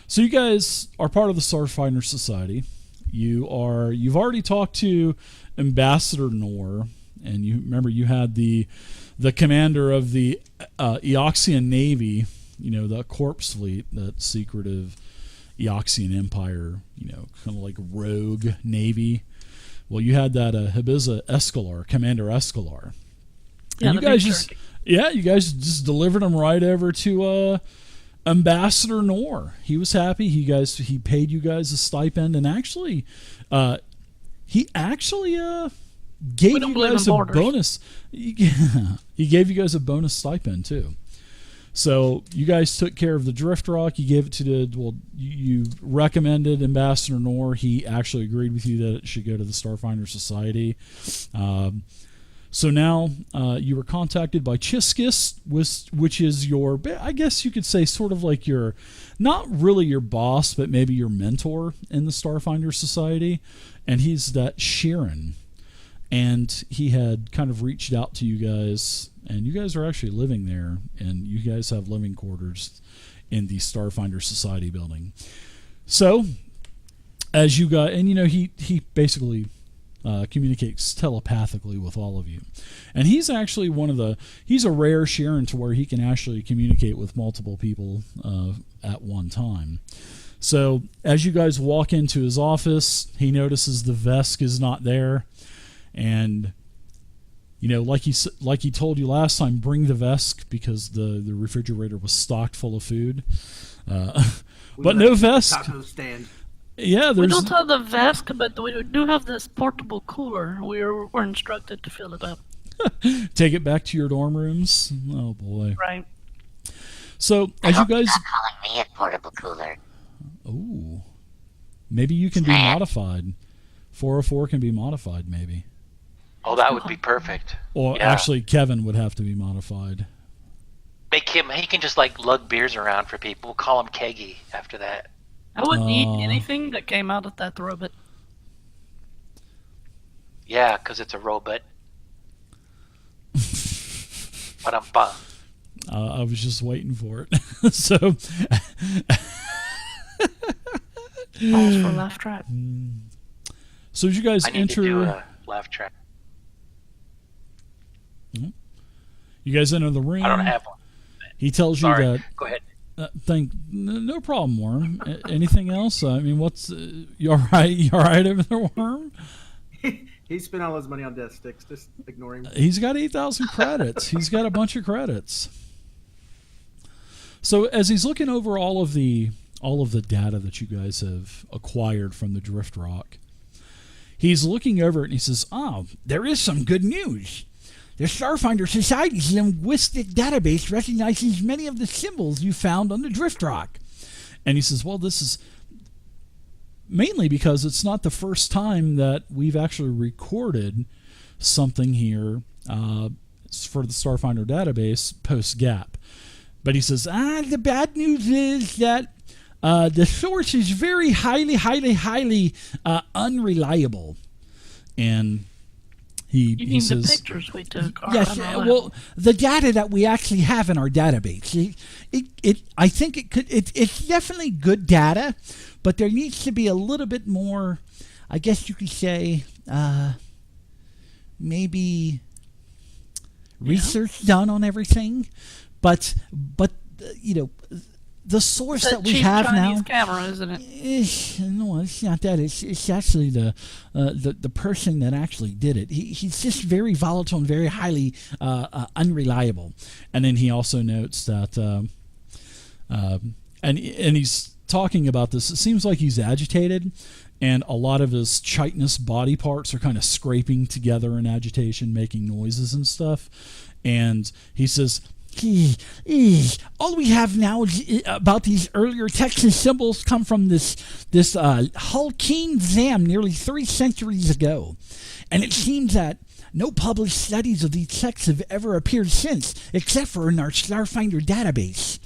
So you guys are part of the Starfinder Society. You've already talked to Ambassador Nor, and you remember you had the commander of the Eoxian Navy, the corpse fleet, that secretive Eoxian Empire, kind of like rogue navy. Well, you had that Hibiza Escalar, Commander Escalar. Yeah, and you guys just delivered him right over to Ambassador Nor. He was happy. He paid you guys a stipend, and actually, he gave you guys a bonus. He gave you guys a bonus stipend too. So you guys took care of the Drift Rock. You gave it to you recommended Ambassador Nor. He actually agreed with you that it should go to the Starfinder Society. So now you were contacted by Chiskis, which is your, I guess you could say, sort of like your, not really your boss, but maybe your mentor in the Starfinder Society. And he's that Sheeran. And he had kind of reached out to you guys, and you guys are actually living there, and you guys have living quarters in the Starfinder Society building. So, as you got, and he basically communicates telepathically with all of you. And he's actually he's a rare Sharon to where he can actually communicate with multiple people at one time. So, as you guys walk into his office, he notices the Vesk is not there. And like he told you last time, bring the Vesk because the refrigerator was stocked full of food. But no Vesk. Taco stand. Yeah, we don't have the Vesk, but we do have this portable cooler. We're instructed to fill it up. Take it back to your dorm rooms. Oh boy. Right. So as you guys, you're not calling me a portable cooler. Oh, maybe you can be modified. 404 can be modified, maybe. Oh, that would be perfect. Or actually, Kevin would have to be modified. Make him. He can just lug beers around for people. We'll call him Keggy after that. I wouldn't eat anything that came out of that robot. Yeah, because it's a robot. But I was just waiting for it. So. Balls for laugh track. So as you guys I need to do a laugh track. You guys enter the room. I don't have one. He tells you that. Go ahead. No problem, Worm. Anything else? I mean, you all right? You all right over there, Worm? He spent all his money on death sticks. Just ignore him. He's got 8,000 credits. He's got a bunch of credits. So as he's looking over all of the data that you guys have acquired from the Drift Rock, he's looking over it and he says, there is some good news. The Starfinder Society's linguistic database recognizes many of the symbols you found on the Drift Rock. And he says, well, this is mainly because it's not the first time that we've actually recorded something here for the Starfinder database post-gap. But he says, the bad news is that the source is very highly unreliable. And he says, the pictures we took are yes, well, the data that we actually have in our database, I think it's definitely good data, but there needs to be a little bit more, I guess you could say, maybe research done on everything, but the source that we have Chinese now, camera, isn't it? no, it's not that. It's actually the person that actually did it. He's just very volatile and very highly unreliable. And then he also notes that, and he's talking about this. It seems like he's agitated, and a lot of his chitinous body parts are kind of scraping together in agitation, making noises and stuff. And he says, all we have now is about these earlier texts and symbols come from this Hulkeen Zam nearly 3 centuries ago. And it seems that no published studies of these texts have ever appeared since, except for in our Starfinder database.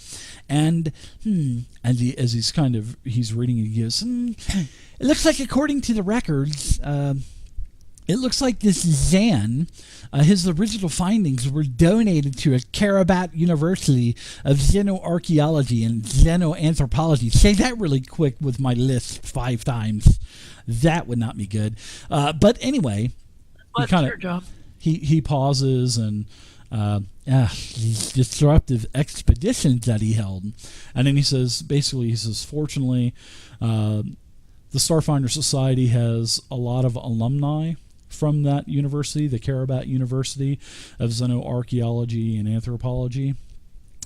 And as he's reading, he goes, it looks like according to the records, it looks like this Zan, his original findings were donated to a Karabat University of Xenoarchaeology and Xenoanthropology. Say that really quick with my list 5 times. That would not be good. But anyway, What's your job? He pauses and these disruptive expeditions that he held. And then he says, fortunately, the Starfinder Society has a lot of alumni from that university, the Karabat University of Xenoarchaeology and Anthropology,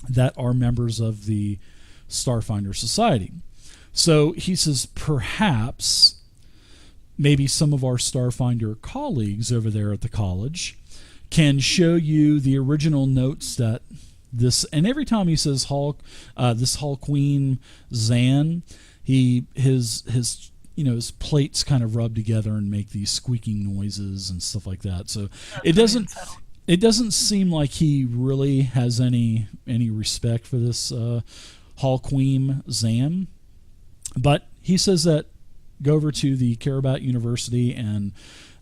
that are members of the Starfinder Society. So he says perhaps maybe some of our Starfinder colleagues over there at the college can show you the original notes that this, and every time he says this Queen Zan, his plates kind of rub together and make these squeaking noises and stuff like that. So it doesn't seem like he really has any respect for this Queen Zan. But he says that go over to the Karabat University and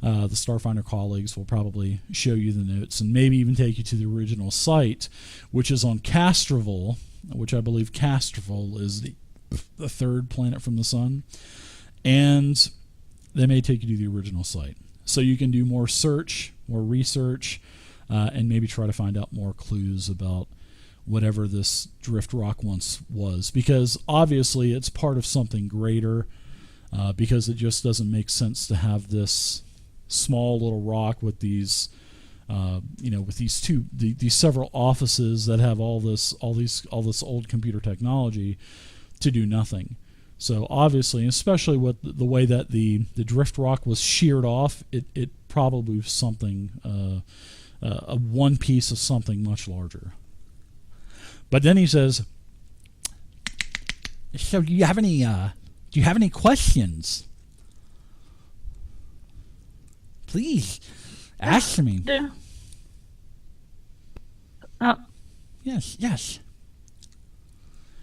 the Starfinder colleagues will probably show you the notes and maybe even take you to the original site, which is on Castrovel, which I believe Castrovel is the third planet from the sun. And they may take you to the original site. So you can do more research, and maybe try to find out more clues about whatever this drift rock once was. Because obviously it's part of something greater, because it just doesn't make sense to have this small little rock with these with these several offices that have all this old computer technology to do nothing. So obviously, especially with the way that the drift rock was sheared off, it probably was something, a one piece of something much larger. But then he says, "So do you have any questions? Please ask me." Yeah. Yes.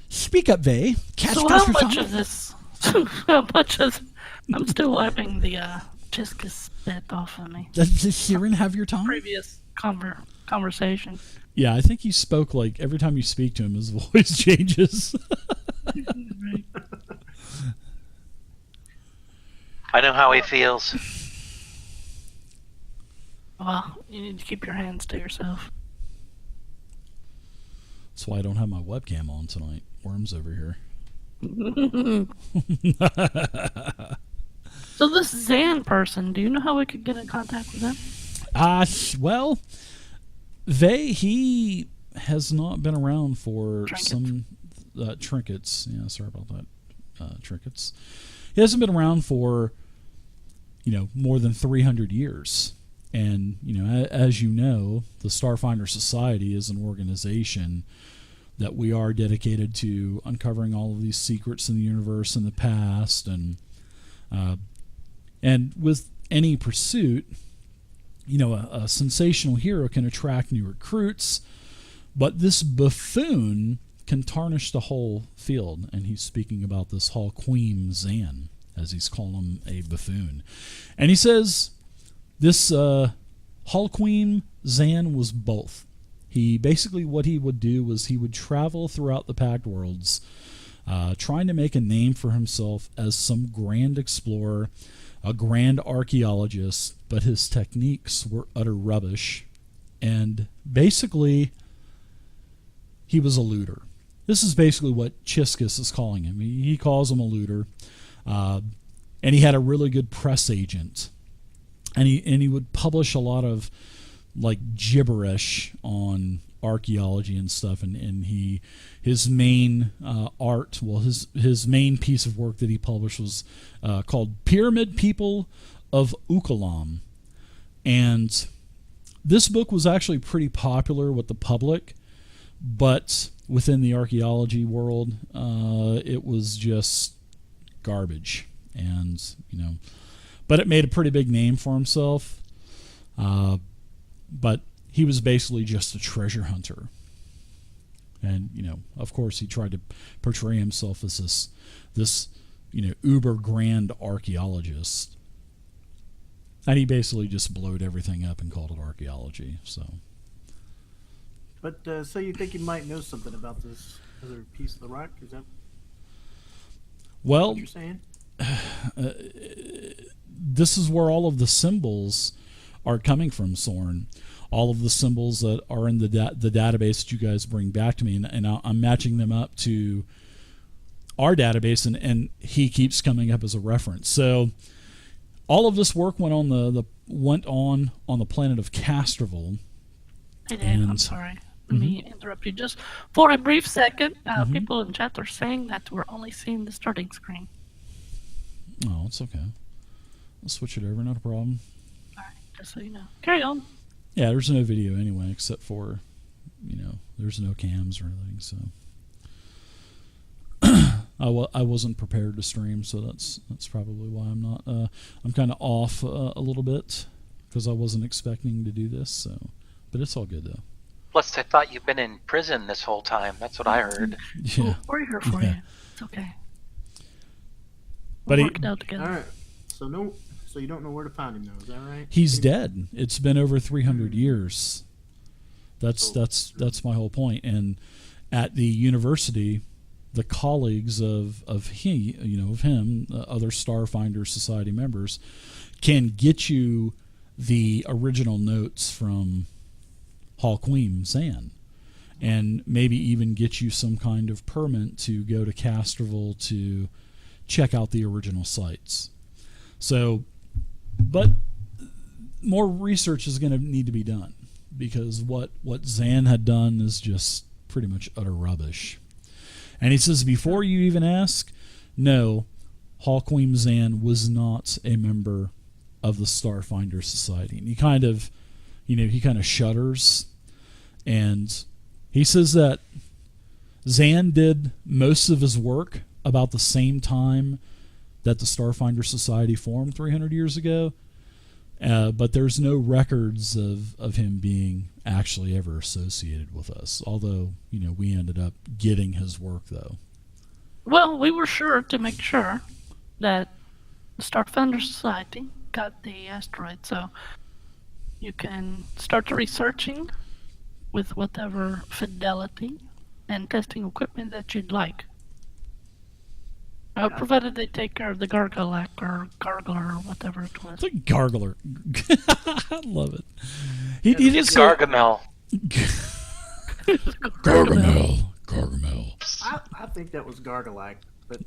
Speak up, Vay. So how much of this? How much of? I'm still wiping the Chiska spit off of me. Does Siren have your tongue? Previous conversation. Yeah, I think he spoke like every time you speak to him, his voice changes. Right. I know how he feels. Well, you need to keep your hands to yourself. That's why I don't have my webcam on tonight. Worm's over here. So this Zan person, do you know how we could get in contact with him? Well, he has not been around for some trinkets. Yeah, sorry about that. Trinkets. He hasn't been around for, more than 300 years. And, as you know, the Starfinder Society is an organization that we are dedicated to uncovering all of these secrets in the universe in the past. And with any pursuit, a sensational hero can attract new recruits, but this buffoon can tarnish the whole field. And he's speaking about this Queen Zan, as he's calling him a buffoon. And he says this Queen Zan was both. He basically, what he would do was he would travel throughout the Pact Worlds, trying to make a name for himself as some grand explorer, a grand archaeologist, but his techniques were utter rubbish. And basically, he was a looter. This is basically what Chiskus is calling him. He calls him a looter. And he had a really good press agent. And he would publish a lot of like gibberish on archaeology and stuff, and his main his main piece of work that he published was called Pyramid People of Ukalam. And this book was actually pretty popular with the public, but within the archaeology world, it was just garbage. And but it made a pretty big name for himself. But he was basically just a treasure hunter. And, of course, he tried to portray himself as this uber grand archaeologist. And he basically just blowed everything up and called it archaeology. So, But so you think you might know something about this other piece of the rock? Is that well, what you're saying? this is where all of the symbols are coming from, Soren. All of the symbols that are in the database that you guys bring back to me, and I'm matching them up to our database, and he keeps coming up as a reference. So all of this work went on the planet of Castrovel. Hey, Dave, I'm sorry. Let me interrupt you just for a brief second. People in chat are saying that we're only seeing the starting screen. Oh, it's okay. I'll switch it over, not a problem. All right, just so you know. Carry on. Yeah, there's no video anyway, except for, there's no cams or anything, so. I wasn't prepared to stream, so that's probably why I'm not. I'm kind of off a little bit because I wasn't expecting to do this, so. But it's all good, though. Plus, I thought you've been in prison this whole time. That's what I heard. Yeah. We're here for you. It's okay. But We'll work it out together. All right. So you don't know where to find him, though. Is that right? He's dead. It's been over 300 years. That's my whole point. And at the university, the colleagues of him, other Starfinder Society members, can get you the original notes from Hallquim Zan, and maybe even get you some kind of permit to go to Castrovel to check out the original sites. So, but more research is going to need to be done, because what Zan had done is just pretty much utter rubbish. And he says, before you even ask, no, Hallquim Zan was not a member of the Starfinder Society. And he kind of shudders, and he says that Zan did most of his work about the same time that the Starfinder Society formed 300 years ago, but there's no records of him being actually ever associated with us, although we ended up getting his work, though. Well, we were sure to make sure that the Starfinder Society got the asteroid, so you can start researching with whatever fidelity and testing equipment that you'd like. Provided they take care of the Gargalac or Gargler or whatever it was. The Gargler. I love it. He It's just said, Gargamel. Gargamel. I think that was Gargalac, but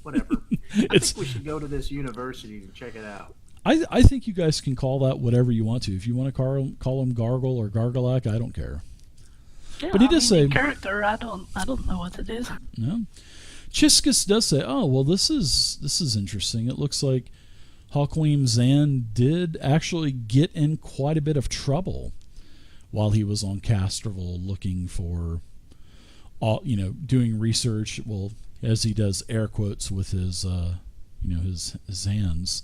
whatever. I think we should go to this university to check it out. I think you guys can call that whatever you want to. If you want to call him Gargle or Gargalac, I don't care. Yeah, But he does say, character. I don't know what it is. no. Chiskus does say, oh, well, this is interesting. It looks like Hallquim Zan did actually get in quite a bit of trouble while he was on Castrovel looking for, doing research. Well, as he does air quotes with his hands.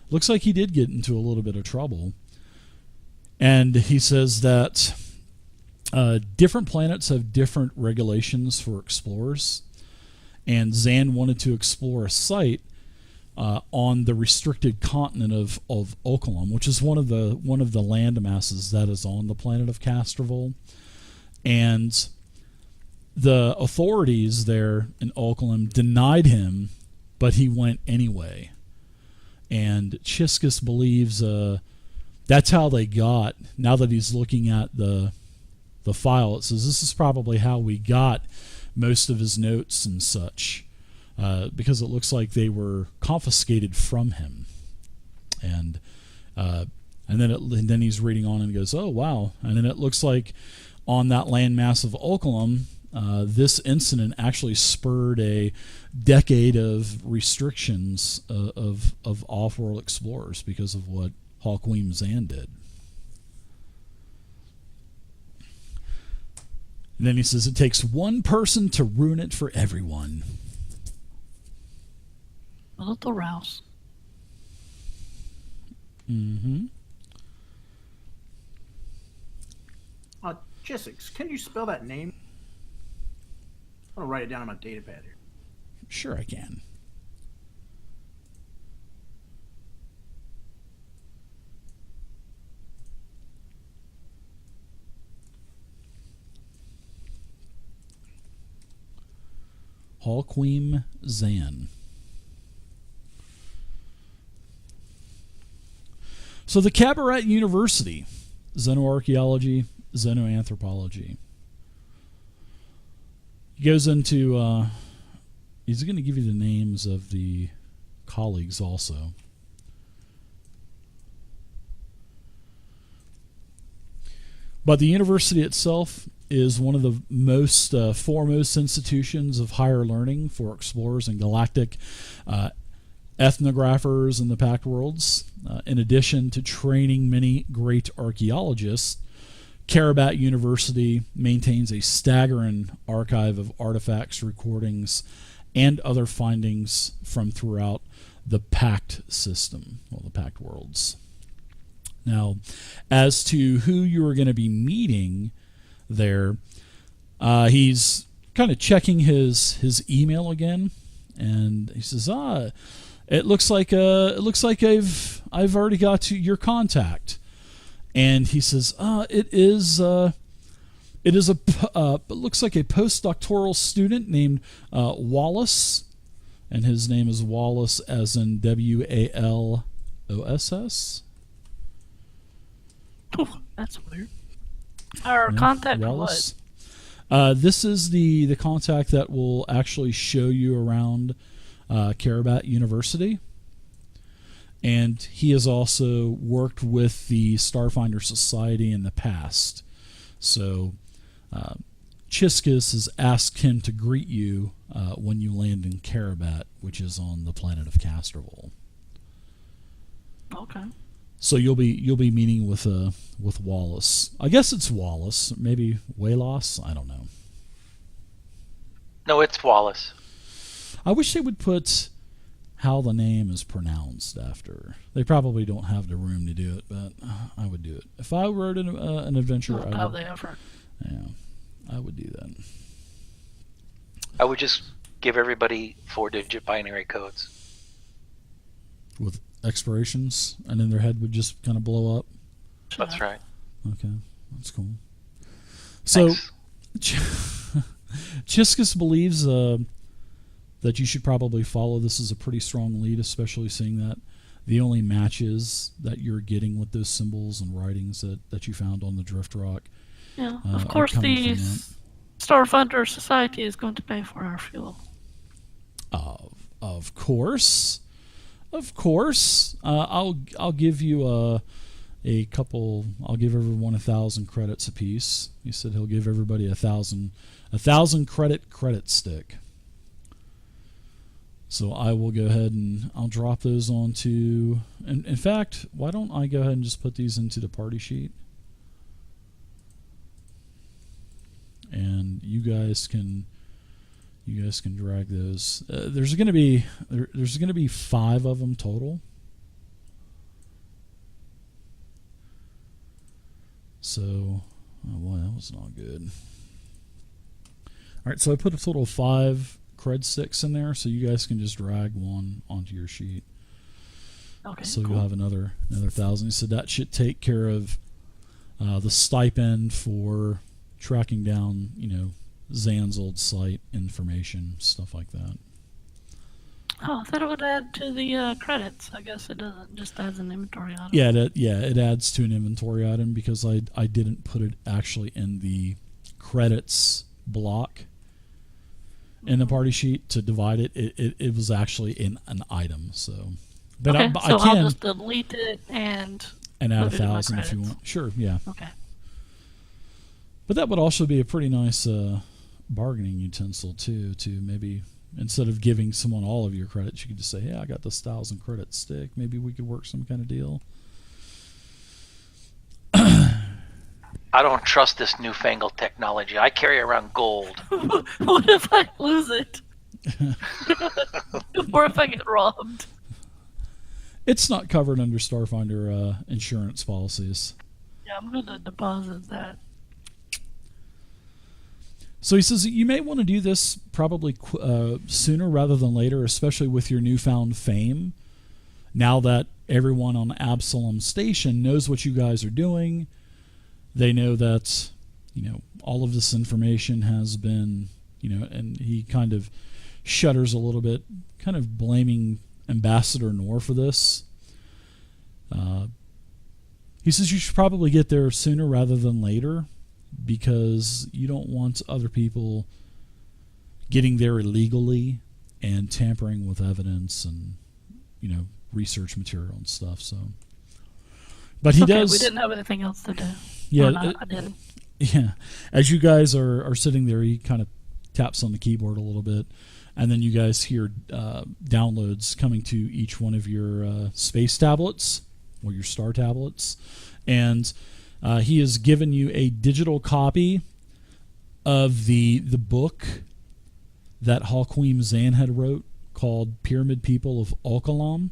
Looks like he did get into a little bit of trouble. And he says that different planets have different regulations for explorers. And Zan wanted to explore a site on the restricted continent of Oculum, which is one of the land masses that is on the planet of Castrovel. And the authorities there in Oculum denied him, but he went anyway. And Chiskus believes that's how they got. Now that he's looking at the file, it says this is probably how we got most of his notes and such, because it looks like they were confiscated from him. And then he's reading on and goes, oh wow! And then it looks like on that landmass of Oculum, this incident actually spurred a decade of restrictions of off-world explorers because of what Hallquim Zan did. And then he says it takes one person to ruin it for everyone. A little rouse. Mm-hmm. Jessix, can you spell that name? I'm going to write it down on my data pad here. Sure I can. Halquim Zan. So the Cabaret University, Xenoarchaeology, Xenoanthropology. He goes into, he's going to give you the names of the colleagues also. But the university itself is one of the most foremost institutions of higher learning for explorers and galactic ethnographers in the Pact Worlds. In addition to training many great archaeologists, Karabat University maintains a staggering archive of artifacts, recordings, and other findings from throughout the Pact system, well, the Pact Worlds. Now, as to who you are going to be meeting there, he's kind of checking his email again, and he says, it looks like I've already got your contact. And he says, it looks like a postdoctoral student named Wallace, and his name is Wallace as in WALOSS. Oh, that's weird. Our contact Wallace. what? This is the contact that will actually show you around Karabat University. And he has also worked with the Starfinder Society in the past. So Chiskus has asked him to greet you when you land in Karabat, which is on the planet of Castorville. Okay. So you'll be meeting with Wallace. I guess it's Wallace, maybe Walos. I don't know. No, it's Wallace. I wish they would put how the name is pronounced after. They probably don't have the room to do it, but I would do it if I wrote an adventure. Not how they ever. Yeah, I would do that. I would just give everybody 4-digit binary codes. With expirations, and then their head would just kind of blow up. That's right. Okay, that's cool. So, Thanks. Chiskus believes that you should probably follow this as a pretty strong lead, especially seeing that the only matches that you're getting with those symbols and writings that you found on the Drift Rock. Yeah, of course the Starfinder Society is going to pay for our fuel. Of course. I'll give you a couple. I'll give everyone 1,000 credits apiece. He said he'll give everybody 1,000 credit stick. So I will go ahead and I'll drop those onto. In fact, why don't I go ahead and just put these into the party sheet, and you guys can drag those. There's going to be 5 of them total. So, oh boy, that was not good. All right, so I put a total of 5 cred sticks in there, so you guys can just drag one onto your sheet. Okay. So cool. you'll have another 1,000. So that should take care of the stipend for tracking down, Zan's old site information, stuff like that. Oh, I thought it would add to the credits. I guess it doesn't. Just adds an inventory item. Yeah, it adds to an inventory item because I didn't put it actually in the credits block in the party sheet to divide it. It was actually in an item. So, but okay, I so can I'll just delete it and add put it in my 1,000 if you credits. want. Sure, yeah. Okay. But that would also be a pretty nice bargaining utensil too. To maybe instead of giving someone all of your credits, you could just say, "Yeah, I got this 1,000 credit stick. Maybe we could work some kind of deal." I don't trust this newfangled technology. I carry around gold. What if I lose it? Or if I get robbed? It's not covered under Starfinder insurance policies. Yeah, I'm going to deposit that. So he says that you may want to do this probably sooner rather than later, especially with your newfound fame. Now that everyone on Absalom Station knows what you guys are doing, they know that, all of this information has been, and he kind of shudders a little bit, kind of blaming Ambassador Noor for this. He says you should probably get there sooner rather than later because you don't want other people getting there illegally and tampering with evidence and, research material and stuff. So, but he does. We didn't have anything else to do. Yeah, I didn't. Yeah. As you guys are sitting there, he kind of taps on the keyboard a little bit, and then you guys hear downloads coming to each one of your space tablets or your star tablets, and he has given you a digital copy of the book that Halquim Zan had wrote called Pyramid People of Alkalam.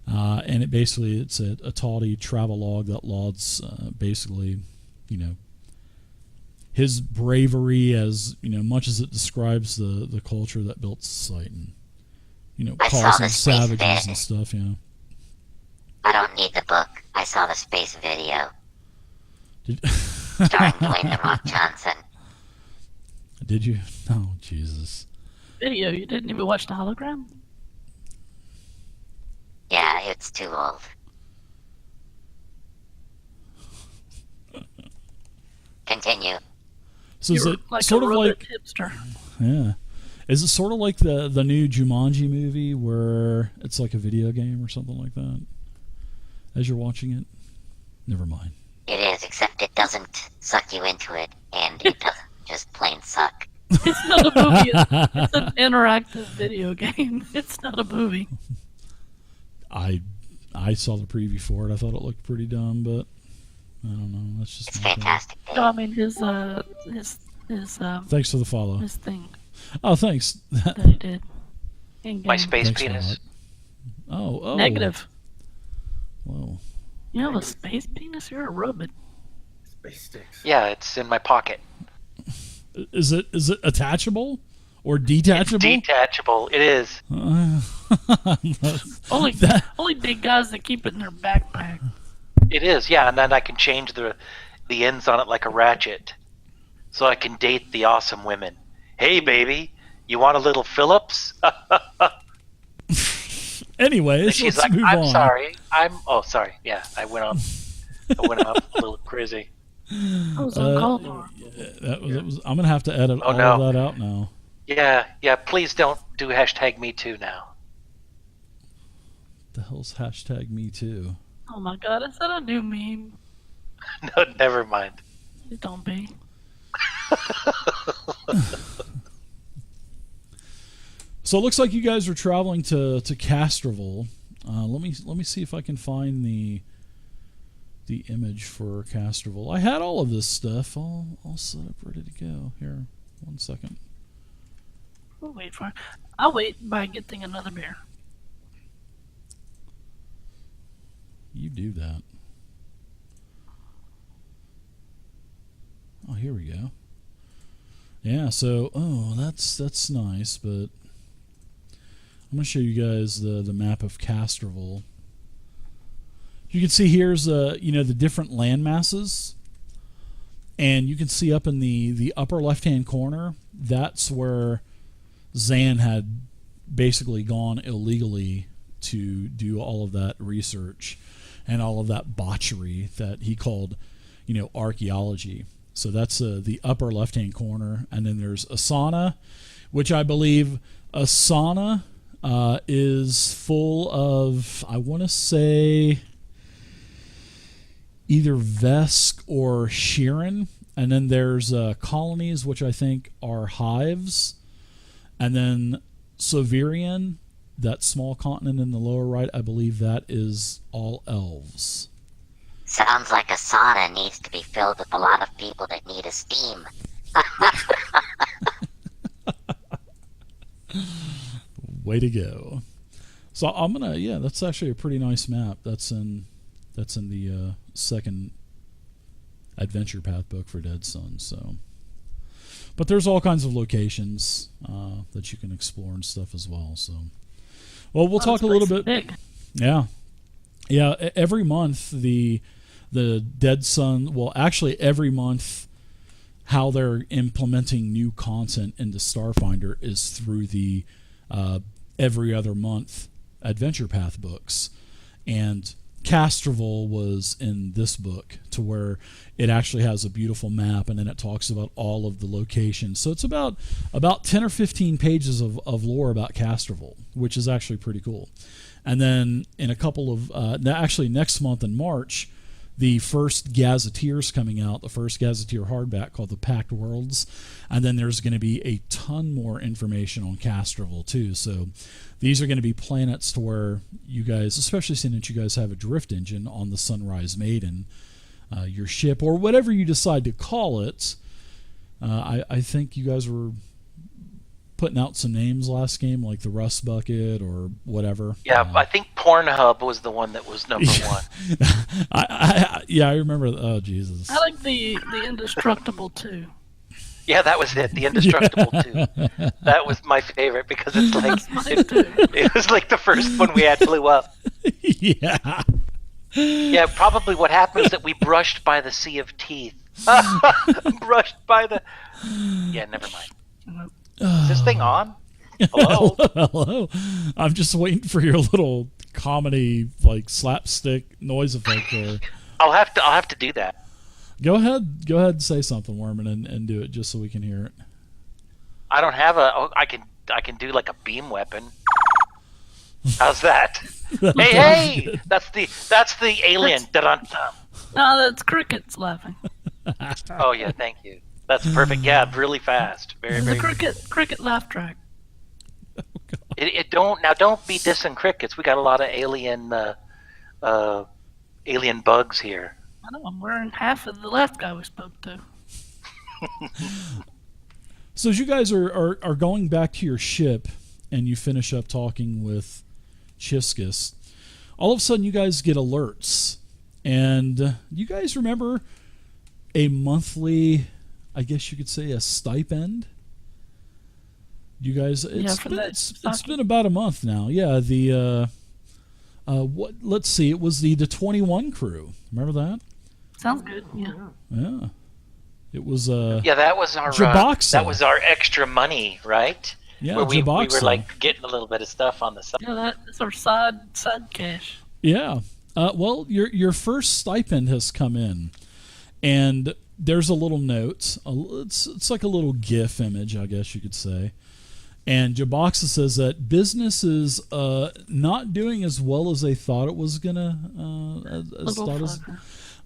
And it's a tawdy travelogue that lauds basically, his bravery as, much as it describes the culture that built the site and, calls them savages and stuff, I don't need the book. I saw the space video. Starring Dwayne The Rock Johnson. Did you? Oh, Jesus. Video? You didn't even watch the hologram? Yeah, it's too old. Continue. So is You're it like sort a of robot like hipster. Yeah. Is it sort of like the new Jumanji movie where it's like a video game or something like that? As you're watching it? Never mind. It is, except it doesn't suck you into it, and it doesn't just plain suck. It's not a movie. It's an interactive video game. It's not a movie. I saw the preview for it. I thought it looked pretty dumb, but I don't know. That's just It's my opinion. fantastic. No, I mean his Thanks for the follow. his thing Oh, thanks. that he did. In My game. space Thanks a penis. lot. Oh. Negative. Whoa. You have a space penis? You're a robot. Space sticks. Yeah, it's in my pocket. Is it attachable or detachable? Detachable. It is. Only big guys that keep it in their backpack. It is. Yeah, and then I can change the ends on it like a ratchet, so I can date the awesome women. Hey, baby, you want a little Phillips? Anyways, She's let's like, move I'm on. sorry. Oh, sorry. Yeah, I went up a little crazy. I was uncalled for. That was. I'm gonna have to edit Oh, all no. of that out now. Yeah. Please don't do hashtag Me Too now. The hell's hashtag me too? Oh my god, is that a new meme? No, never mind. Please don't be. So it looks like you guys are traveling to Castroville. Let me see if I can find the image for Castroville. I had all of this stuff all set up, ready to go. Here, 1 second. We'll wait for it. I'll wait by getting another beer. You do that. Oh, here we go. Yeah, so that's nice, but I'm gonna show you guys the map of Castroville. You can see here's the different land masses, and you can see up in the upper left hand corner, that's where Zan had basically gone illegally to do all of that research and all of that botchery that he called archaeology. So that's the upper left hand corner, and then there's Asana, which I believe Asana is full of, I want to say, either Vesk or Sheeran, and then there's colonies, which I think are hives, and then Sovirian, that small continent in the lower right, I believe that is all elves. Sounds like a sauna needs to be filled with a lot of people that need esteem. Way to go. So I'm gonna, that's actually a pretty nice map. That's in the second adventure path book for Dead Sun. So, but there's all kinds of locations that you can explore and stuff as well. So, well, we'll talk a little bit. Big. Yeah. Every month the Dead Sun. Well, actually, every month how they're implementing new content into Starfinder is through the every other month Adventure Path books. And Castrovel was in this book, to where it actually has a beautiful map, and then it talks about all of the locations. So it's about 10 or 15 pages of lore about Castrovel, which is actually pretty cool. And then in a couple of actually next month in March, the first Gazetteer's coming out, the first Gazetteer hardback called The Packed Worlds, and then there's going to be a ton more information on Castrovel too. So these are going to be planets to where you guys, especially seeing that you guys have a drift engine on the Sunrise Maiden, your ship, or whatever you decide to call it. I think you guys were putting out some names last game, like the Rust Bucket or whatever. Yeah, I think Pornhub was the one that was number one. I remember. Oh, Jesus. I like the Indestructible too. Yeah, that was it. The Indestructible too. That was my favorite because it's like it was like the first one we had blew up. Yeah. Yeah, probably what happened is that we brushed by the sea of teeth. Brushed by the. Yeah, never mind. Is this thing on? Hello? Hello. I'm just waiting for your little comedy, like slapstick noise effect there. I'll have to do that. Go ahead and say something, Worman, and do it just so we can hear it. I don't have a. Oh, I can do like a beam weapon. How's that? Hey! That's the alien. Dun-dun-dun. No, that's crickets laughing. Oh yeah, thank you. That's perfect. Yeah, really fast. Very, The very. cricket laugh track. Don't be dissing crickets. We got a lot of alien bugs here. I know, I'm wearing half of the last guy we spoke to. So as you guys are going back to your ship, and you finish up talking with Chiskus, all of a sudden you guys get alerts, and you guys remember a monthly, I guess you could say, a stipend. You guys, it's been about a month now. Yeah, the let's see, it was the 21 crew. Remember that? Sounds good. Yeah. Yeah. It was Yeah, that was our Jaboxa. that was our extra money, right? Yeah, Where we were Jaboxa. like getting a little bit of stuff on the side. Yeah, that's our side cash. Yeah. Well, your first stipend has come in, and there's a little note. It's like a little GIF image, I guess you could say. And Jaboxa says that business is not doing as well as they thought it was gonna.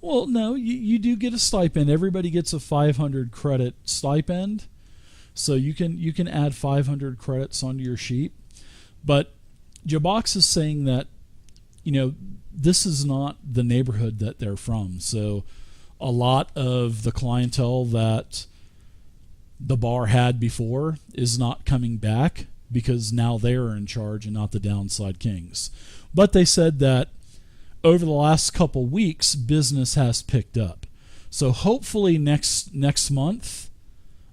Well, no, you do get a stipend. Everybody gets a 500 credit stipend, so you can add 500 credits onto your sheet. But Jabox is saying that, this is not the neighborhood that they're from. So a lot of the clientele that the bar had before is not coming back, because now they're in charge and not the Downside Kings. But they said that over the last couple weeks, business has picked up. So hopefully next month,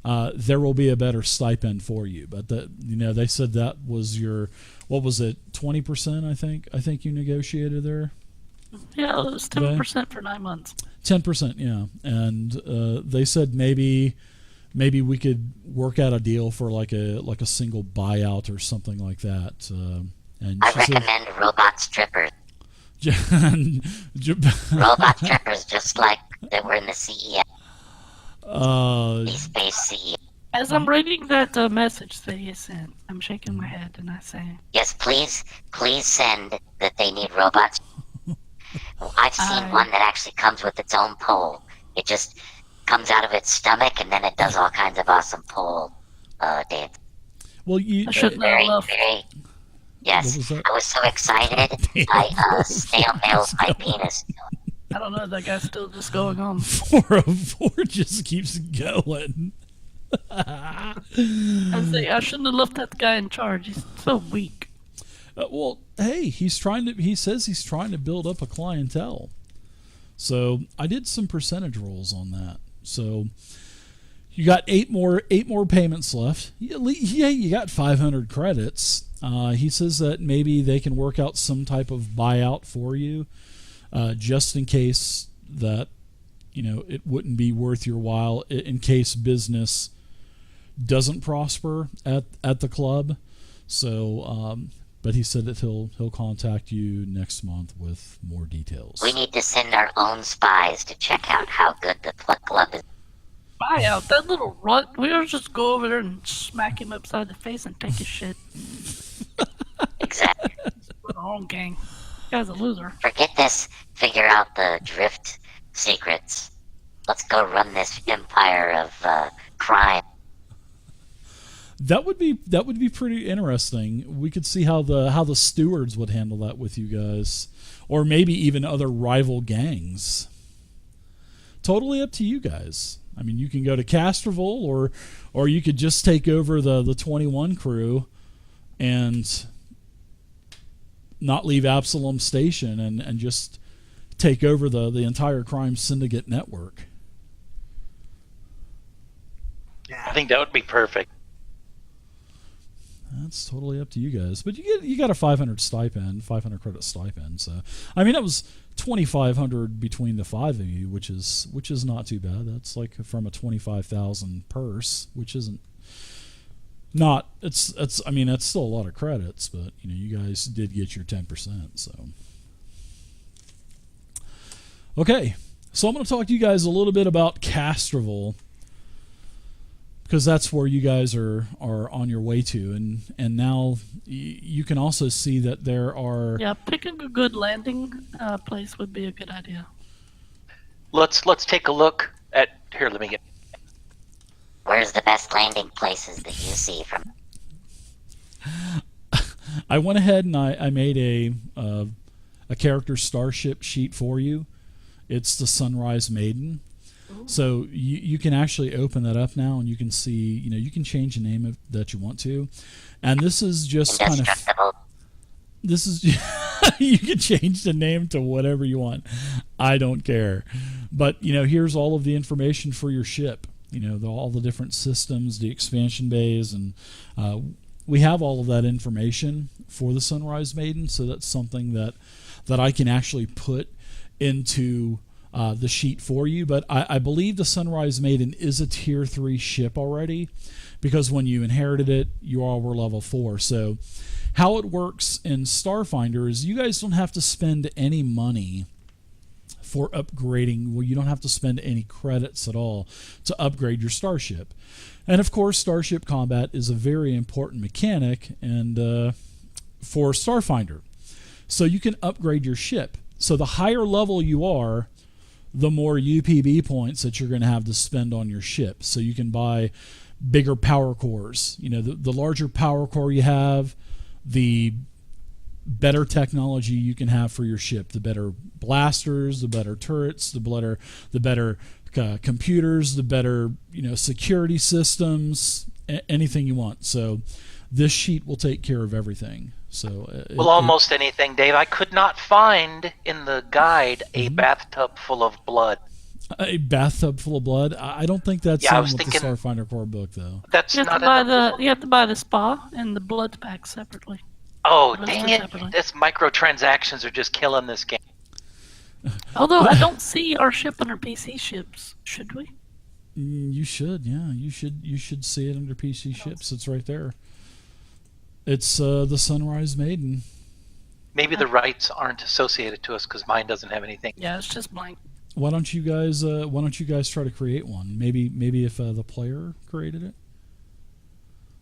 there will be a better stipend for you. But they said that was your, what was it, 20%? I think you negotiated there. Yeah, it was 10% for 9 months. 10%, yeah. And they said maybe we could work out a deal for like a single buyout or something like that. And I recommend robot strippers. Robot strippers, just like they were in the CES. Space CES. As I'm reading that message that he sent, I'm shaking my head and I say, Yes, please send that they need robots. I've seen one that actually comes with its own pole. It just comes out of its stomach, and then it does all kinds of awesome pole dance. Well, Very. Yes, I was so excited. I snail mailed my penis. I don't know, that guy's still just going on. 404 just keeps going. I say I shouldn't have left that guy in charge. He's so weak. Well, hey, he says he's trying to build up a clientele. So I did some percentage rolls on that. So you got eight more payments left. Yeah, you got 500 credits. He says that maybe they can work out some type of buyout for you, just in case that it wouldn't be worth your while in case business doesn't prosper at the club. So, but he said that he'll contact you next month with more details. We need to send our own spies to check out how good the club is. Spy out that little runt. We'll just go over there and smack him upside the face and take his shit. Exactly. We're our own gang. Guy's a loser. Forget this. Figure out the drift secrets. Let's go run this empire of crime. That would be pretty interesting. We could see how the stewards would handle that with you guys, or maybe even other rival gangs. Totally up to you guys. I mean, you can go to Castrovel, or you could just take over the 21 crew, and not leave Absalom Station, and just take over the entire crime syndicate network. I think that would be perfect. That's totally up to you guys. But you got a 500 credit stipend. So I mean, that was 2,500 between the five of you, which is not too bad. That's like from a 25,000 purse, which isn't not. It's I mean, that's still a lot of credits, but you guys did get your 10%. So okay, so I'm going to talk to you guys a little bit about Castrovel, because that's where you guys are on your way to, and now you can also see that there are. Yeah, picking a good landing place would be a good idea. Let's take a look at here. Let me get. Where's the best landing places that you see from? I went ahead and I made a character starship sheet for you. It's the Sunrise Maiden. So you can actually open that up now, and you can see, you can change the name that you want to, and this is just kind of. This is you can change the name to whatever you want. I don't care, but here's all of the information for your ship. All the different systems, the expansion bays, and we have all of that information for the Sunrise Maiden. So that's something that I can actually put into the sheet for you. But I believe the Sunrise Maiden is a tier 3 ship already, because when you inherited it, you all were level 4. So how it works in Starfinder is you guys don't have to spend any money for upgrading. Well, you don't have to spend any credits at all to upgrade your starship. And of course, starship combat is a very important mechanic and for Starfinder. So you can upgrade your ship. So the higher level you are, the more UPB points that you're going to have to spend on your ship. So you can buy bigger power cores. The larger power core you have, the better technology you can have for your ship. The better blasters, the better turrets, the better computers, the better security systems, anything you want. So this sheet will take care of everything. So almost anything, Dave. I could not find in the guide a bathtub full of blood. A bathtub full of blood? I don't think that's I in was with thinking, the Starfinder core book, though. That's you have not you have to buy the spa and the blood pack separately. Oh, dang it! This microtransactions are just killing this game. Although I don't see our ship under PC ships, should we? You should, yeah. You should see it under PC ships. It's right there. It's the Sunrise Maiden. Maybe the rights aren't associated to us because mine doesn't have anything. Yeah, it's just blank. Why don't you guys try to create one? Maybe if the player created it,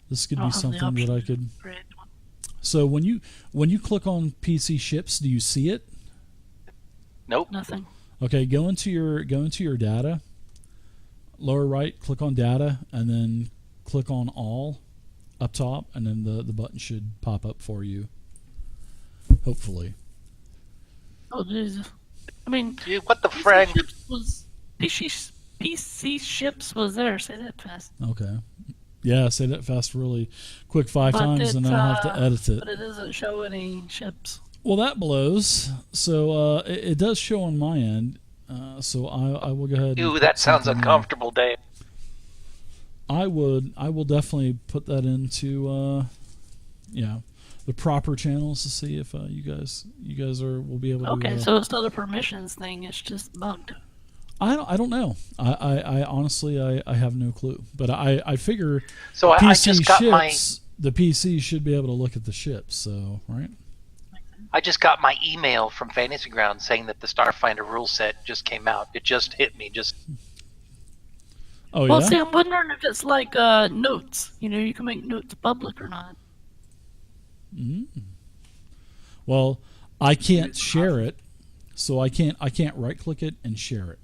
this could be something that I could. So when you click on PC ships, do you see it? Nope. Nothing. Okay, go into your data. Lower right, click on data, and then click on all up top, and then the button should pop up for you. Hopefully. Oh Jesus! I mean, what the friend? PC ships was there. Say that fast. Okay. Yeah, say that fast really quick 5 times, and then I'll have to edit it. But it doesn't show any ships. Well, that blows. So it does show on my end. So I will go ahead. Ooh, that sounds uncomfortable, Dave. I will definitely put that into the proper channels to see if you guys will be able to. Okay, so it's not a permissions thing. It's just bugged. I don't know. I honestly I have no clue. But I figure So the I PC just got my ships. The PC should be able to look at the ships. So right. I just got my email from Fantasy Ground saying that the Starfinder rule set just came out. It just hit me. Oh Well, yeah. see, I'm wondering if it's like notes. You can make notes public or not. Well, I can't share it, so I can't right click it and share it.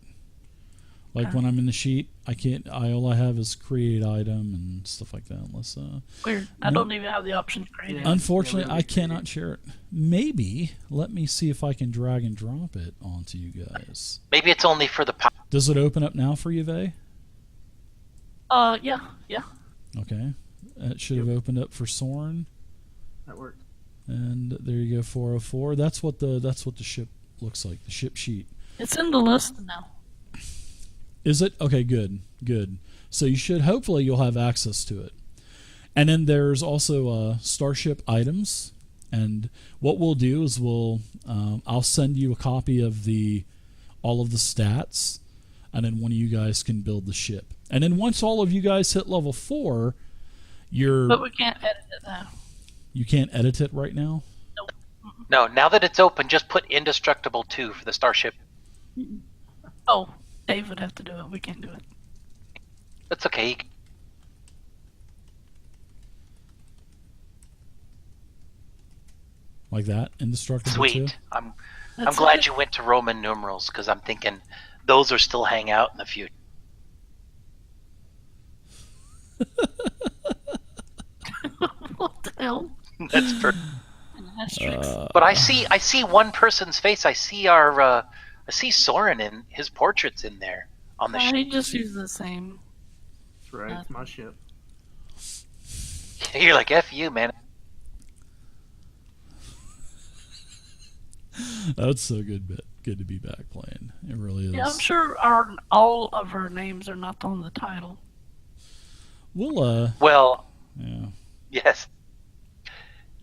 Like when I'm in the sheet, I can't. All I have is create item and stuff like that. Unless Weird. I no. don't even have the option to create it. Unfortunately, Yeah, we I don't cannot share it. Maybe let me see if I can drag and drop it onto you guys. Maybe it's only for the Does it open up now for you, Vay? Yeah. Okay, it should have opened up for Soren, That worked. and there you go, 404. That's what the ship looks like. The ship sheet. It's in the list now. Is it? Okay, good. So you should, hopefully you'll have access to it. And then there's also Starship items. And what we'll do is I'll send you a copy of all of the stats, and then one of you guys can build the ship. And then once all of you guys hit level 4, But we can't edit it now. you can't edit it right now. Nope. No, now that it's open, just put Indestructible 2 for the Starship. Oh, Dave would have to do it. We can't do it. That's okay. Like that, indestructible Sweet. too. I'm That's glad it. you went to Roman numerals because I'm thinking those are still hang out in the future. What the hell? That's for. An asterisk. But I see one person's face. I see Soren and his portraits in there on the ship. He just used the same. That's right. It's my ship. You're like, F you, man. That's so good to be back playing. It really is. Yeah, I'm sure all of our names are not on the title. We'll Well, yeah. yes.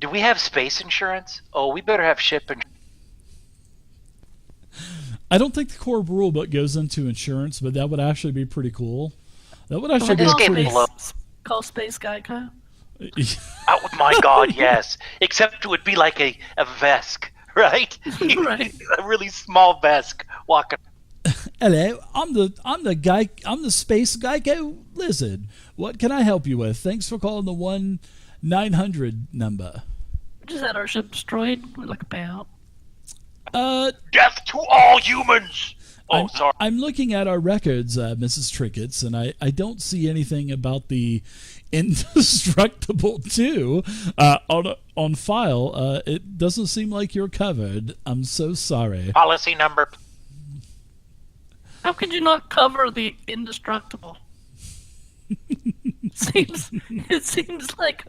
Do we have space insurance? Oh, we better have ship insurance. I don't think the core rulebook goes into insurance, but that would actually be pretty cool. That would actually be This game pretty. blows. Call Space Geico. Oh my God, yes. Except it would be like a Vesk, right? Right. A really small Vesk walking. Hello, I'm the Space Geico Lizard. What can I help you with? Thanks for calling the 1-900 number. We just had our ship destroyed. We'd like a payout. Death to all humans! Oh, sorry. I'm looking at our records, Mrs. Trinkets, and I don't see anything about the Indestructible 2 on file. It doesn't seem like you're covered. I'm so sorry. Policy number. How could you not cover the Indestructible? It seems like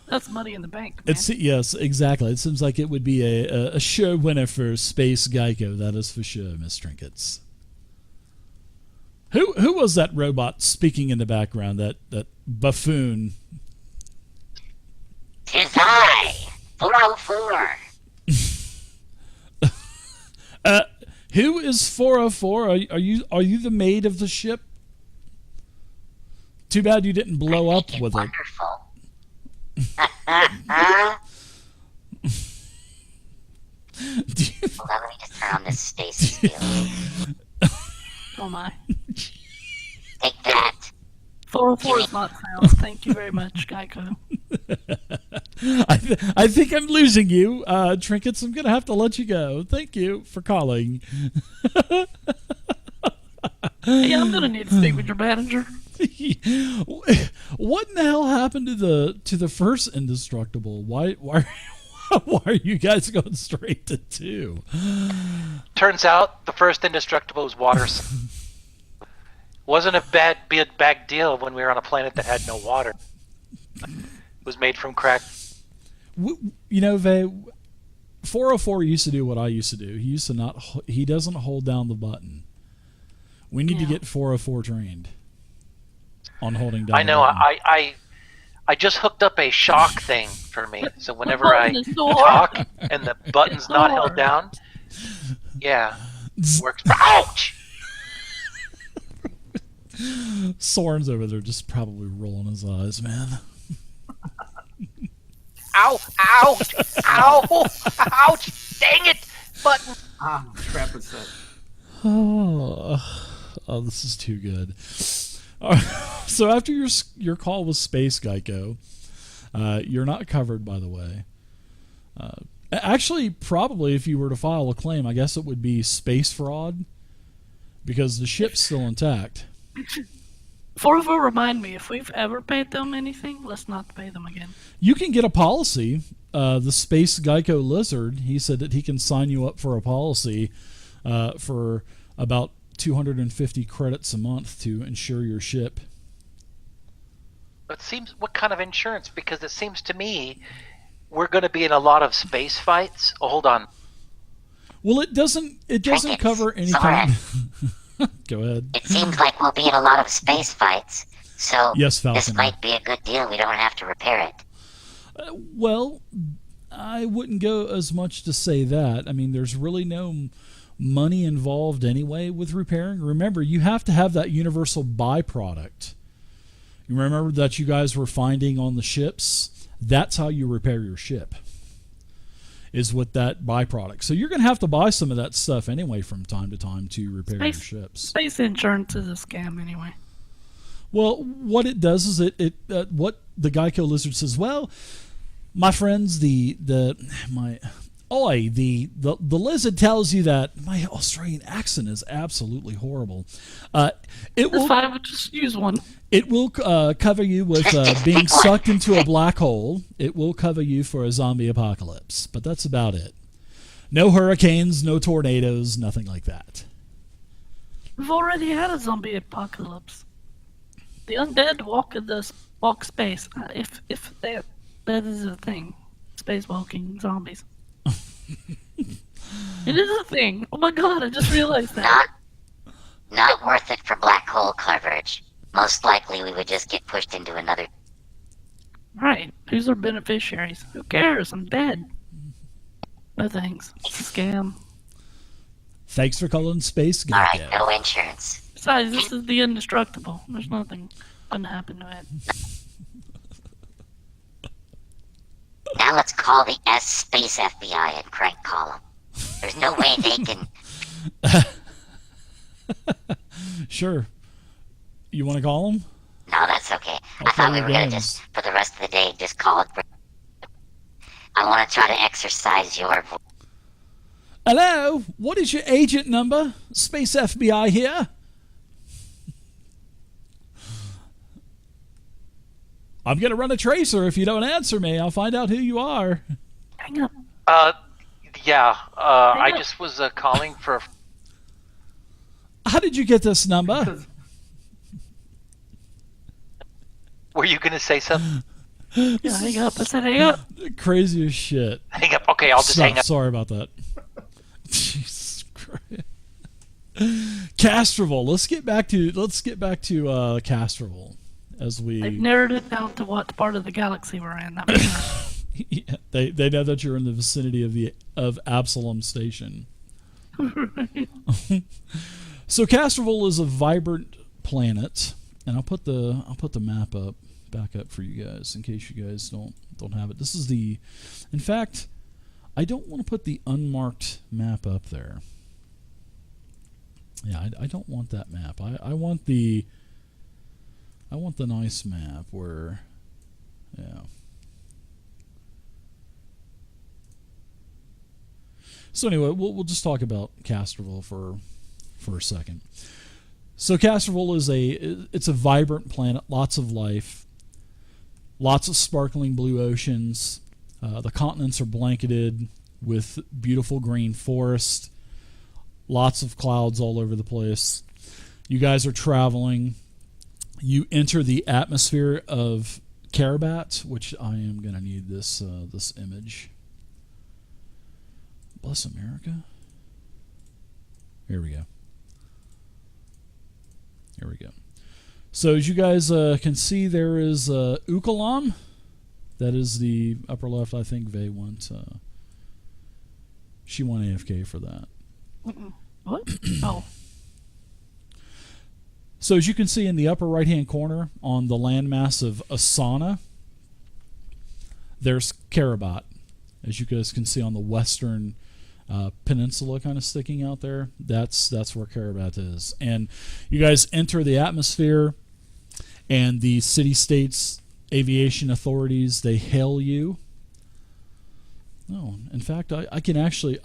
that's money in the bank, man. Yes, exactly. It seems like it would be a sure winner for Space Geico. That is for sure, Miss Trinkets. Who was that robot speaking in the background? That buffoon. 'Tis I, 404. Who is 404? Are you the maid of the ship? Too bad you didn't blow up with it. Wonderful. Hold on, let me just turn on this stasis field. Oh my. Take that. 404 is not sounds. Thank you very much, Geico. I think I'm losing you, Trinkets. I'm gonna have to let you go. Thank you for calling. Hey, I'm gonna need to speak with your manager. What in the hell happened to the first Indestructible? Why are you guys going straight to 2? Turns out the first Indestructible was water. Wasn't a bad deal when we were on a planet that had no water. It was made from crack. Vay, 404 used to do what I used to do. He doesn't hold down the button. We need to get 404 trained on holding down. I know. The button. I just hooked up a shock thing for me, so whenever I button is so talk hard. and the button's not held hard. down, yeah, it works. Ouch! Soren's over there just probably rolling his eyes, man. Ow! Ouch! Ow! Ouch! Dang it! Button. Ah, crap was that? Oh, this is too good. So after your call with Space Geico, you're not covered, by the way. Actually, probably if you were to file a claim, I guess it would be space fraud because the ship's still intact. Forvo, remind me, if we've ever paid them anything, let's not pay them again. You can get a policy. The Space Geico Lizard, he said that he can sign you up for a policy for about 250 credits a month to insure your ship. It seems, what kind of insurance? Because it seems to me we're going to be in a lot of space fights. Oh, hold on. Well, it doesn't Trinkets. cover any Sorry. kind. Go ahead. It seems like we'll be in a lot of space fights, so Yes, this Falcon. might be a good deal. We don't have to repair it. Well, I wouldn't go as much to say that. I mean, there's really no money involved anyway with repairing. Remember, you have to have that universal byproduct. You remember that you guys were finding on the ships? That's how you repair your ship, is with that byproduct. So you're going to have to buy some of that stuff anyway from time to time to repair your ships. Space insurance is a scam anyway. Well, what it does is what the Geico Lizard says, well, my friends, the lizard tells you that my Australian accent is absolutely horrible. It That's will fine, we'll just use one. it will cover you with being sucked into a black hole. It will cover you for a zombie apocalypse, but that's about it. No hurricanes, no tornadoes, nothing like that. We've already had a zombie apocalypse. The undead walk space. If that is a thing, spacewalking zombies. It is a thing. Oh my god! I just realized that. Not worth it for black hole coverage. Most likely we would just get pushed into another. Right. Who's our beneficiaries? Who cares? I'm dead. No thanks. It's a scam. Thanks for calling Space Geico. Alright, no insurance. Besides, this is the indestructible. There's nothing gonna happen to it. Now let's call the S Space FBI and crank call them. There's no way they can. Sure. You want to call them? No, that's okay. I'll I thought play we were your gonna games. just, for the rest of the day, just call it. I want to try to exercise your voice. Hello? What is your agent number? Space FBI here. I'm going to run a tracer. If you don't answer me, I'll find out who you are. Hang up. Yeah. I up. just was calling for. How did you get this number? Because Were you going to say something? Yeah, hang up. I said hang up. Crazy as shit. Hang up. Okay, I'll just hang up. Sorry about that. Jesus Christ. Castroville. Let's get back to Castroville as we. They've narrowed it down to what part of the galaxy we're in. That makes sense. Yeah, they know that you're in the vicinity of Absalom Station. So Castroville is a vibrant planet, and I'll put the map back up for you guys in case you guys don't have it. This is in fact, I don't want to put the unmarked map up there. Yeah, I don't want that map. I want the nice map where, yeah. So anyway, we'll just talk about Castroville for a second. So Castroville it's a vibrant planet, lots of life, lots of sparkling blue oceans. The continents are blanketed with beautiful green forest, lots of clouds all over the place. You guys are traveling. You enter the atmosphere of Karabat, which I am going to need this image. Bless America. Here we go. Here we go. So as you guys can see, there is Ukalam. That is the upper left. I think Vay went. She went AFK for that. What? Oh. So as you can see in the upper right-hand corner on the landmass of Asana, there's Karabat. As you guys can see on the western peninsula kind of sticking out there, that's where Karabat is. And you guys enter the atmosphere, and the city-states aviation authorities, they hail you. No, in fact, I can actually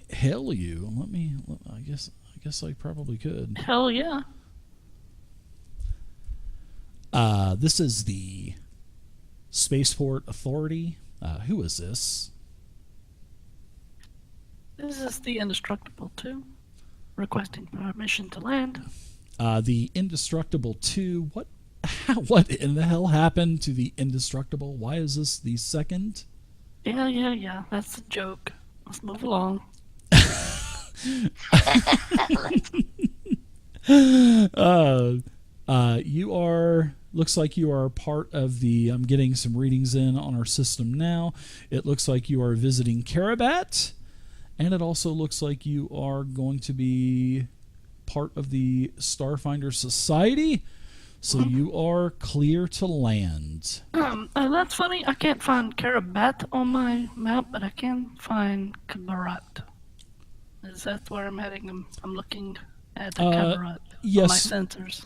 hail you. I guess I probably could. Hell yeah. This is the Spaceport Authority. Who is this? This is the Indestructible 2, requesting permission to land. The Indestructible 2. What in the hell happened to the Indestructible? Why is this the second? Yeah. That's a joke. Let's move along. Looks like you are part of the, I'm getting some readings in on our system now. It looks like you are visiting Karabat, and it also looks like you are going to be part of the Starfinder Society, so you are clear to land. That's funny. I can't find Karabat on my map, but I can find Kabarat. Is that where I'm heading? I'm looking at the Kabarat yes. on my sensors.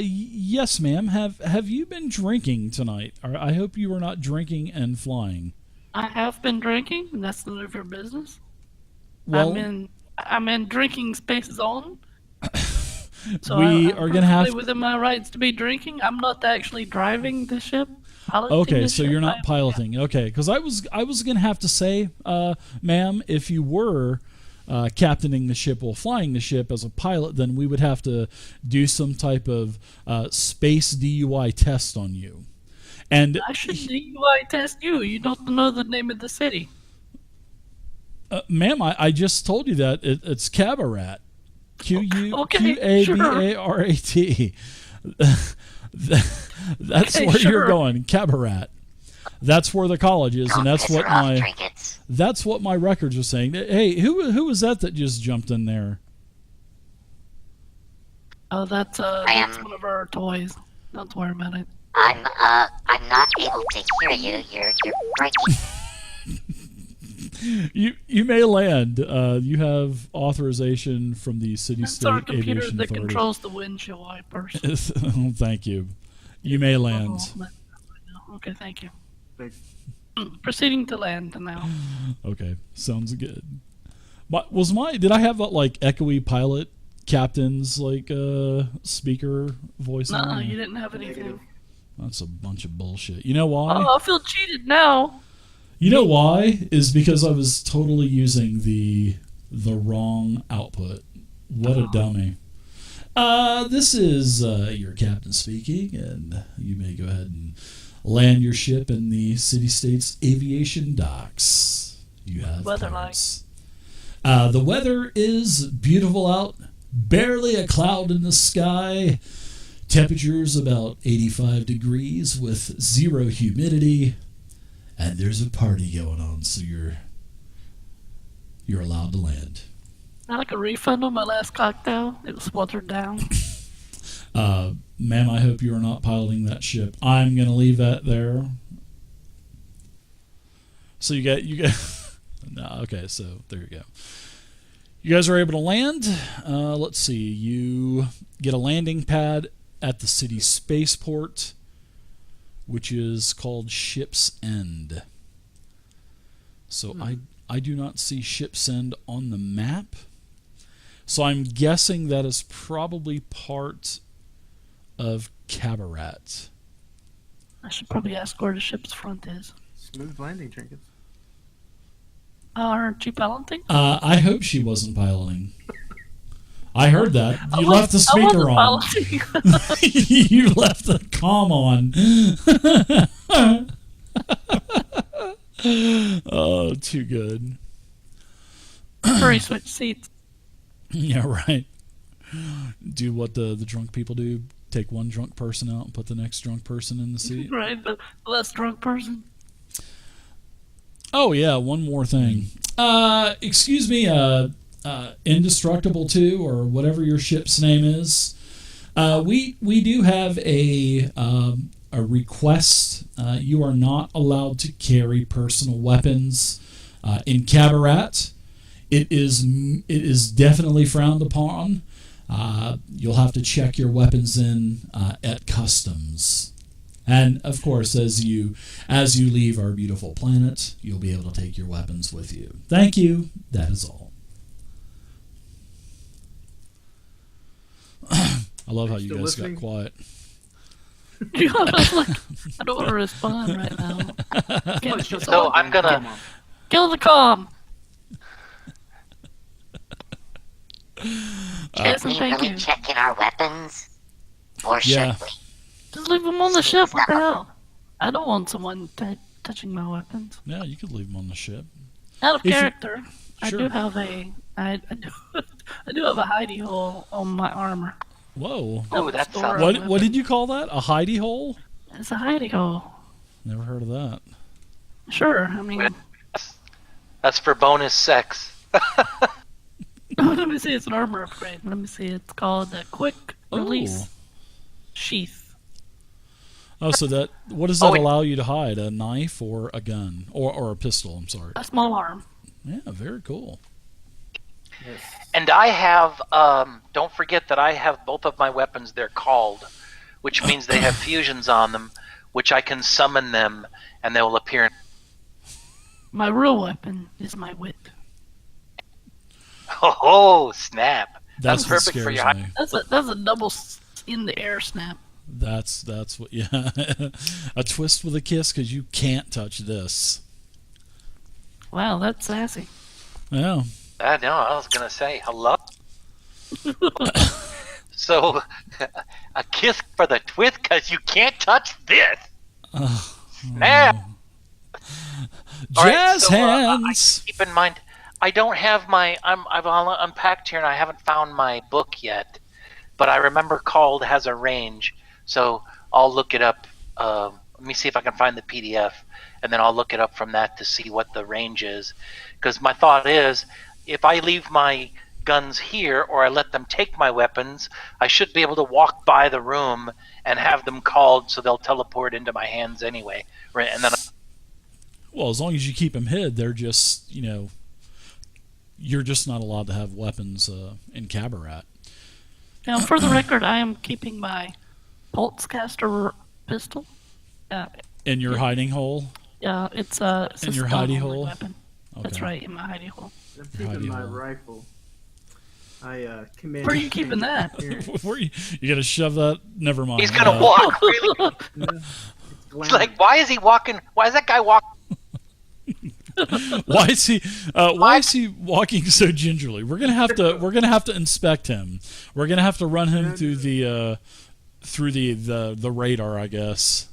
Yes, ma'am. Have you been drinking tonight? I hope you are not drinking and flying. I have been drinking, and that's none of your business. Well, I'm in drinking space zone. So we I'm are gonna have within my rights to be drinking. I'm not actually driving the ship. Okay, so you're not piloting. Okay, because I was gonna have to say, ma'am, if you were captaining the ship or flying the ship as a pilot, then we would have to do some type of space DUI test on you. And I should DUI test you. You don't know the name of the city. Ma'am, I just told you that it's Kabarat. Qabarat. That's where you're going, Kabarat. That's where the college is, and that's what my records are saying. Hey, who was that just jumped in there? Oh, that's one of our toys. Don't worry about it. I'm not able to hear you. You're breaking. You may land. You have authorization from the city-state That's our computer aviation that authority. controls the windshield wipers. Thank you. You may land. Okay, thank you. Thanks. Proceeding to land now. Okay, sounds good. Did I have that like echoey pilot captain's like speaker voice? No, you didn't have anything. That's a bunch of bullshit. You know why? Oh, I feel cheated now. You know why? Is because I was totally using the wrong output. What a dummy. This is your captain speaking, and you may go ahead and land your ship in the city-state's aviation docks. You have weather cards. The weather is beautiful out. Barely a cloud in the sky. Temperatures about 85 degrees with zero humidity. And there's a party going on, so you're allowed to land. I'd like a refund on my last cocktail. It was watered down. Ma'am, I hope you are not piloting that ship. I'm going to leave that there. So you got no, okay, so there you go. You guys are able to land. Let's see. You get a landing pad at the city spaceport, which is called Ship's End. So I do not see Ship's End on the map. So I'm guessing that is probably part of Kabarat. I should probably ask where the ship's front is. Smooth landing trinkets. Aren't you piloting? I hope she wasn't piloting. I heard that. You left the speaker on. You left the comm on. Oh, too good. Hurry, switch seats. Yeah, right. Do what the drunk people do. Take one drunk person out and put the next drunk person in the seat. Right, the less drunk person. Oh, yeah, one more thing. Excuse me, Indestructible 2 or whatever your ship's name is, we do have a request. You are not allowed to carry personal weapons in Cabaret. It is definitely frowned upon. You'll have to check your weapons in at customs. And of course, as you leave our beautiful planet, you'll be able to take your weapons with you. Thank you. That is all. I love how you Still guys listening? got quiet. I was like, I don't want to respond right now. Can't Shut So up, I'm Dan. gonna- Come on. kill the comm. Yes, Should we thank really you. check in our weapons? Or should Yeah. we? Just leave them on the ship. What the hell? I don't want someone touching my weapons. Yeah, you could leave them on the ship. Out of If you- character, I Sure. do have I do have a hidey hole on my armor. Whoa. Oh, that Store sounds- a What weapon. did you call that? A hidey hole? It's a hidey hole. Never heard of that. Sure, I mean, That's for bonus sex. let me see. It's an armor upgrade. Let me see. It's called the quick release Oh. sheath. Oh, so what does that Oh, it- allow you to hide? A knife or a gun or a pistol? I'm sorry. A small arm. Yeah, very cool. Yes. And I have, don't forget that I have both of my weapons, they're called, which means they have fusions on them, which I can summon them, and they will appear. My real weapon is my whip. Oh, snap. That's what perfect for scares your me. That's a double in the air snap. That's what. Yeah, a twist with a kiss because you can't touch this. Wow, that's sassy. Yeah. I know, I was going to say, hello? So, a kiss for the twist because you can't touch this. Snap. All right, Jazz so, hands. Keep in mind, I don't have my. I've all unpacked here, and I haven't found my book yet. But I remember called has a range, so I'll look it up. Let me see if I can find the PDF, and then I'll look it up from that to see what the range is. Because my thought is, if I leave my guns here or I let them take my weapons, I should be able to walk by the room and have them called, so they'll teleport into my hands anyway. Right, and then. Well, as long as you keep them hid, they're just you're just not allowed to have weapons in Cabaret. Now, for the record, I am keeping my Pulsecaster pistol. In your hiding hole. It's In your stun hidey only hole? weapon. That's Okay. right, in my hidey hole. I'm Hidey keeping my hole. rifle. I command. Where are you keeping that? Where you gonna shove that? Never mind. He's gonna walk really. It's like, why is he walking? Why is that guy walking? Why is he walking so gingerly? We're gonna have to inspect him. We're gonna have to run him through the radar, I guess.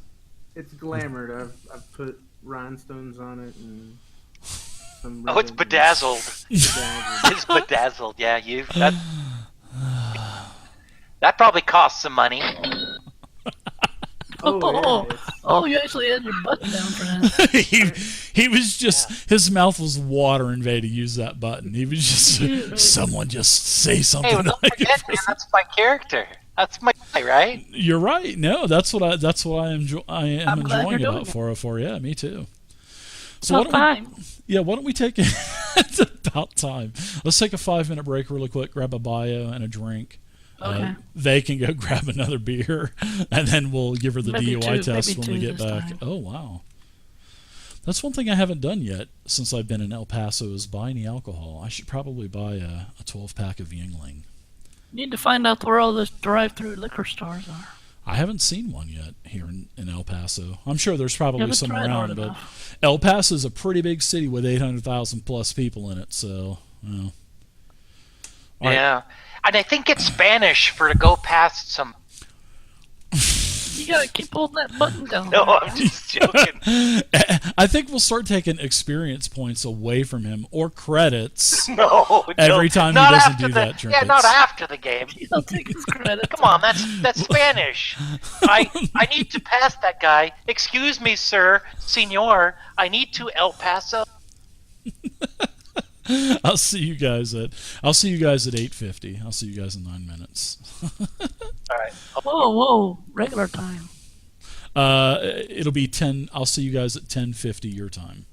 It's glamored. I've put rhinestones on it and some. Oh, it's ribbons and- bedazzled. Bedazzled. It's bedazzled. Yeah, that probably costs some money. Oh, yeah, Oh, you actually had your button down for that. he was just his mouth was watering to use that button. He was just someone just say something. Hey, well, don't forget, man, that's my character. That's my guy, right? You're right. No, that's what I am I'm glad enjoying you're about doing 404. Yeah, me too. So Tough time. why don't we take it's about time. Let's take a 5-minute break really quick, grab a bio and a drink. Okay. They can go grab another beer, and then we'll give her the Maybe DUI two, test maybe when we two get this back. time. Oh, wow. That's one thing I haven't done yet since I've been in El Paso is buy any alcohol. I should probably buy a 12-pack of Yingling. Need to find out where all those drive-through liquor stores are. I haven't seen one yet here in El Paso. I'm sure there's probably Haven't some tried hard around, but enough. El Paso is a pretty big city with 800,000 plus people in it, so, All right. Yeah. And I think it's Spanish for to go past some. You gotta keep holding that button down. No, I'm just joking. I think we'll start taking experience points away from him or credits. No, Every no, time he not doesn't after do the, that, Yeah, not Trinkets. after the game. I'll take his credit. Come on, that's Spanish. I need to pass that guy. Excuse me, sir, senor. I need to El Paso. I'll see you guys at 8:50. I'll see you guys in 9 minutes. All right. Whoa, regular time. It'll be 10. I'll see you guys at 10:50 your time.